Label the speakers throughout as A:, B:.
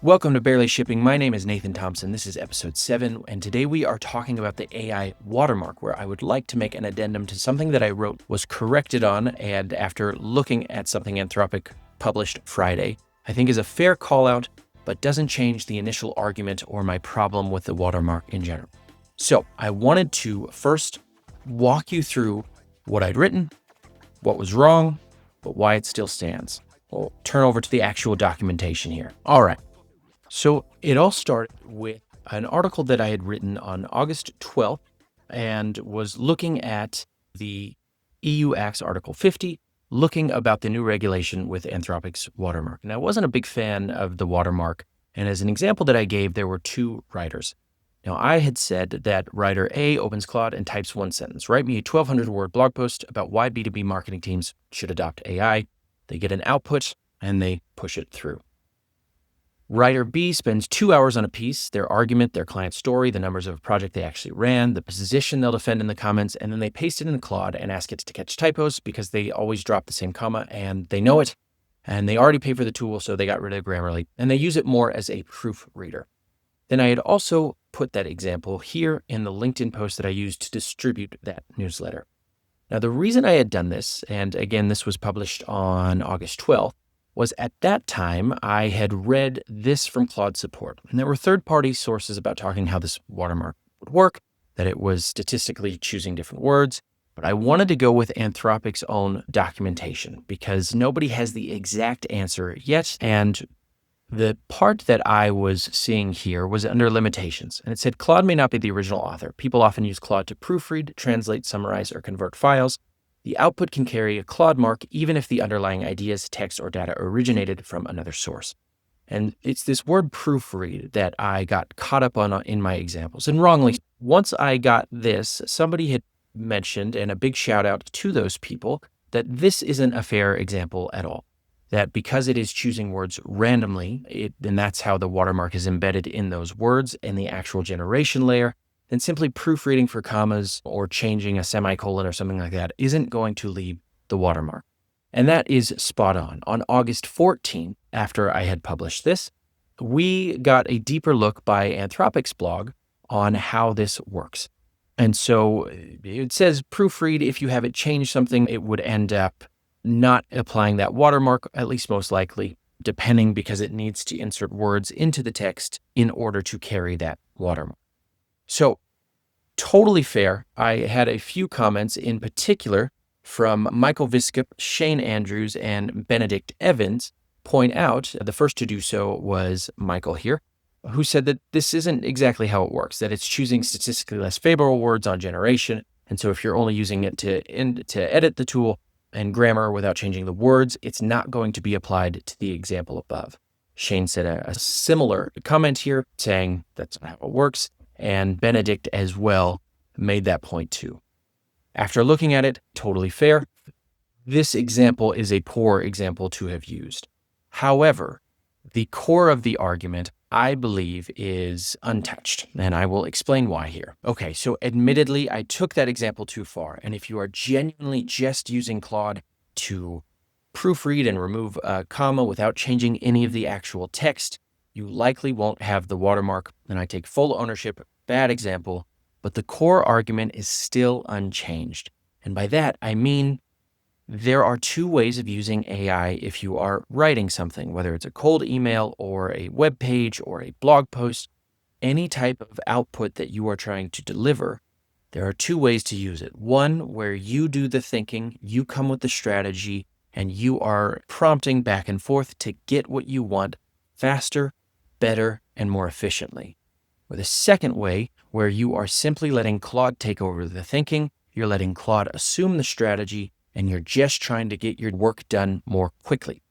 A: Welcome to Barely Shipping. My name is Nathan Thompson. This is episode 7, and today we are talking about the AI watermark, where I would like to make an addendum to something that I wrote, was corrected on, and after looking at something Anthropic published Friday, I think is a fair call out, but doesn't change the initial argument or my problem with the watermark in general. So I wanted to first walk you through what I'd written, what was wrong, but why it still stands. We'll turn over to the actual documentation here. All right. So it all started with an article that I had written on August 12th and was looking at the EU Acts Article 50, looking about the new regulation with Anthropic's watermark. And I wasn't a big fan of the watermark. And as an example that I gave, there were two writers. Now, I had said that writer A opens Claude and types one sentence, write me a 1,200-word blog post about why B2B marketing teams should adopt AI. They get an output and they push it through. Writer B spends 2 hours on a piece, their argument, their client story, the numbers of a project they actually ran, the position they'll defend in the comments, and then they paste it in Claude and ask it to catch typos because they always drop the same comma and they know it. And they already pay for the tool, so they got rid of Grammarly, and they use it more as a proofreader. Then I had also put that example here in the LinkedIn post that I used to distribute that newsletter. Now, the reason I had done this, and again, this was published on August 12th, was at that time, I had read this from Claude support. And there were third-party sources about talking how this watermark would work, that it was statistically choosing different words. But I wanted to go with Anthropic's own documentation because nobody has the exact answer yet. And the part that I was seeing here was under limitations. And it said, Claude may not be the original author. People often use Claude to proofread, translate, summarize, or convert files. The output can carry a Claude mark even if the underlying ideas, text, or data originated from another source. And it's this word proofread that I got caught up on in my examples, and wrongly. Once I got this, somebody had mentioned, and a big shout out to those people, that this isn't a fair example at all. That because it is choosing words randomly, and that's how the watermark is embedded in those words in the actual generation layer, then simply proofreading for commas or changing a semicolon or something like that isn't going to leave the watermark. And that is spot on. On August 14th, after I had published this, we got a deeper look by Anthropic's blog on how this works. And so it says proofread, if you have it change something, it would end up not applying that watermark, at least most likely, depending because it needs to insert words into the text in order to carry that watermark. So totally fair. I had a few comments in particular from Michael Viscop, Shane Andrews, and Benedict Evans point out, the first to do so was Michael here, who said that this isn't exactly how it works, that it's choosing statistically less favorable words on generation. And so if you're only using it to edit the tool and grammar without changing the words, it's not going to be applied to the example above. Shane said a similar comment here saying that's not how it works. And Benedict as well made that point too. After looking at it, totally fair. This example is a poor example to have used. However, the core of the argument, I believe, is untouched, and I will explain why here. Okay, so admittedly, I took that example too far, and if you are genuinely just using Claude to proofread and remove a comma without changing any of the actual text, you likely won't have the watermark, and I take full ownership. Bad example, but the core argument is still unchanged. And by that, I mean there are two ways of using AI if you are writing something, whether it's a cold email or a web page or a blog post, any type of output that you are trying to deliver. There are two ways to use it. One, where you do the thinking, you come with the strategy, and you are prompting back and forth to get what you want faster, better, and more efficiently. Or the second way, where you are simply letting Claude take over the thinking, you're letting Claude assume the strategy, and you're just trying to get your work done more quickly.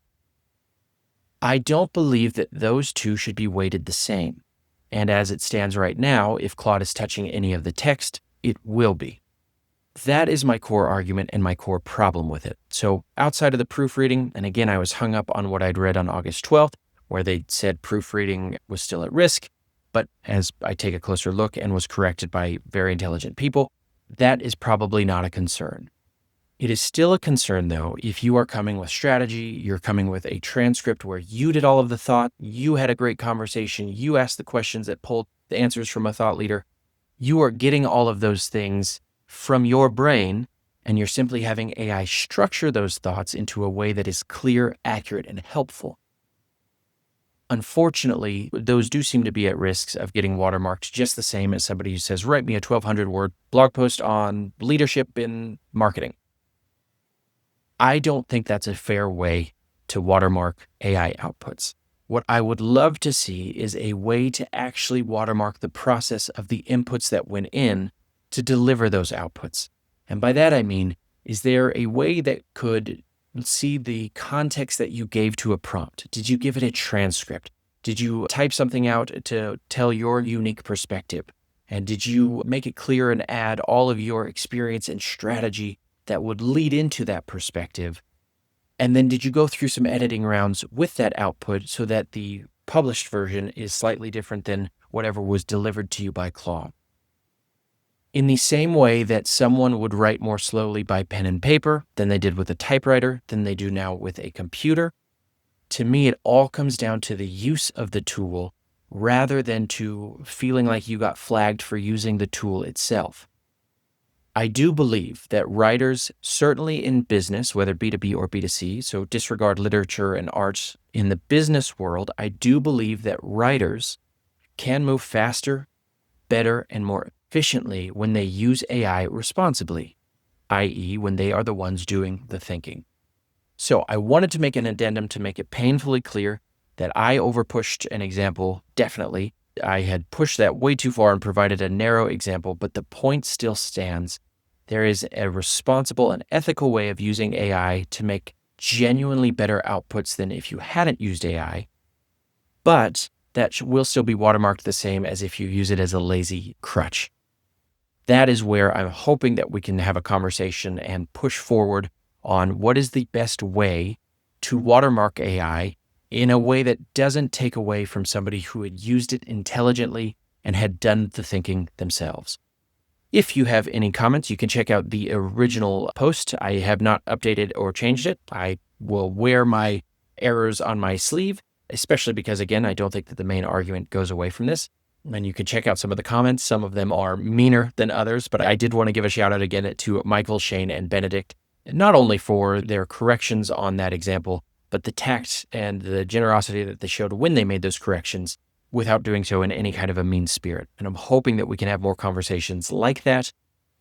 A: I don't believe that those two should be weighted the same. And as it stands right now, if Claude is touching any of the text, it will be. That is my core argument and my core problem with it. So outside of the proofreading, and again, I was hung up on what I'd read on August 12th, where they said proofreading was still at risk. But as I take a closer look and was corrected by very intelligent people, that is probably not a concern. It is still a concern, though, if you are coming with strategy, you're coming with a transcript where you did all of the thought, you had a great conversation, you asked the questions that pulled the answers from a thought leader, you are getting all of those things from your brain, and you're simply having AI structure those thoughts into a way that is clear, accurate, and helpful. Unfortunately, those do seem to be at risks of getting watermarked just the same as somebody who says, write me a 1,200-word blog post on leadership in marketing. I don't think that's a fair way to watermark AI outputs. What I would love to see is a way to actually watermark the process of the inputs that went in to deliver those outputs. And by that I mean, is there a way that could see the context that you gave to a prompt? Did you give it a transcript? Did you type something out to tell your unique perspective? And did you make it clear and add all of your experience and strategy that would lead into that perspective? And then did you go through some editing rounds with that output so that the published version is slightly different than whatever was delivered to you by Claude? In the same way that someone would write more slowly by pen and paper than they did with a typewriter, than they do now with a computer, to me, it all comes down to the use of the tool rather than to feeling like you got flagged for using the tool itself. I do believe that writers, certainly in business, whether B2B or B2C, so disregard literature and arts, in the business world, I do believe that writers can move faster, better, and more efficiently when they use AI responsibly, i.e. when they are the ones doing the thinking. So I wanted to make an addendum to make it painfully clear that I overpushed an example, definitely. I had pushed that way too far and provided a narrow example, but the point still stands. There is a responsible and ethical way of using AI to make genuinely better outputs than if you hadn't used AI, but that will still be watermarked the same as if you use it as a lazy crutch. That is where I'm hoping that we can have a conversation and push forward on what is the best way to watermark AI in a way that doesn't take away from somebody who had used it intelligently and had done the thinking themselves. If you have any comments, you can check out the original post. I have not updated or changed it. I will wear my errors on my sleeve, especially because, again, I don't think that the main argument goes away from this. And you can check out some of the comments. Some of them are meaner than others, but I did want to give a shout out again to Michal, Shane, and Benedict, not only for their corrections on that example, but the tact and the generosity that they showed when they made those corrections without doing so in any kind of a mean spirit. And I'm hoping that we can have more conversations like that,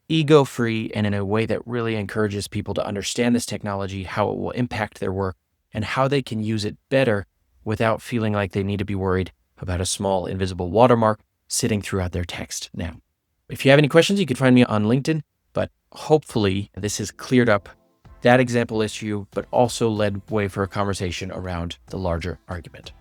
A: ego-free, and in a way that really encourages people to understand this technology, how it will impact their work, and how they can use it better without feeling like they need to be worried about a small invisible watermark sitting throughout their text. Now, if you have any questions, you can find me on LinkedIn, but hopefully this has cleared up that example issue, but also led way for a conversation around the larger argument.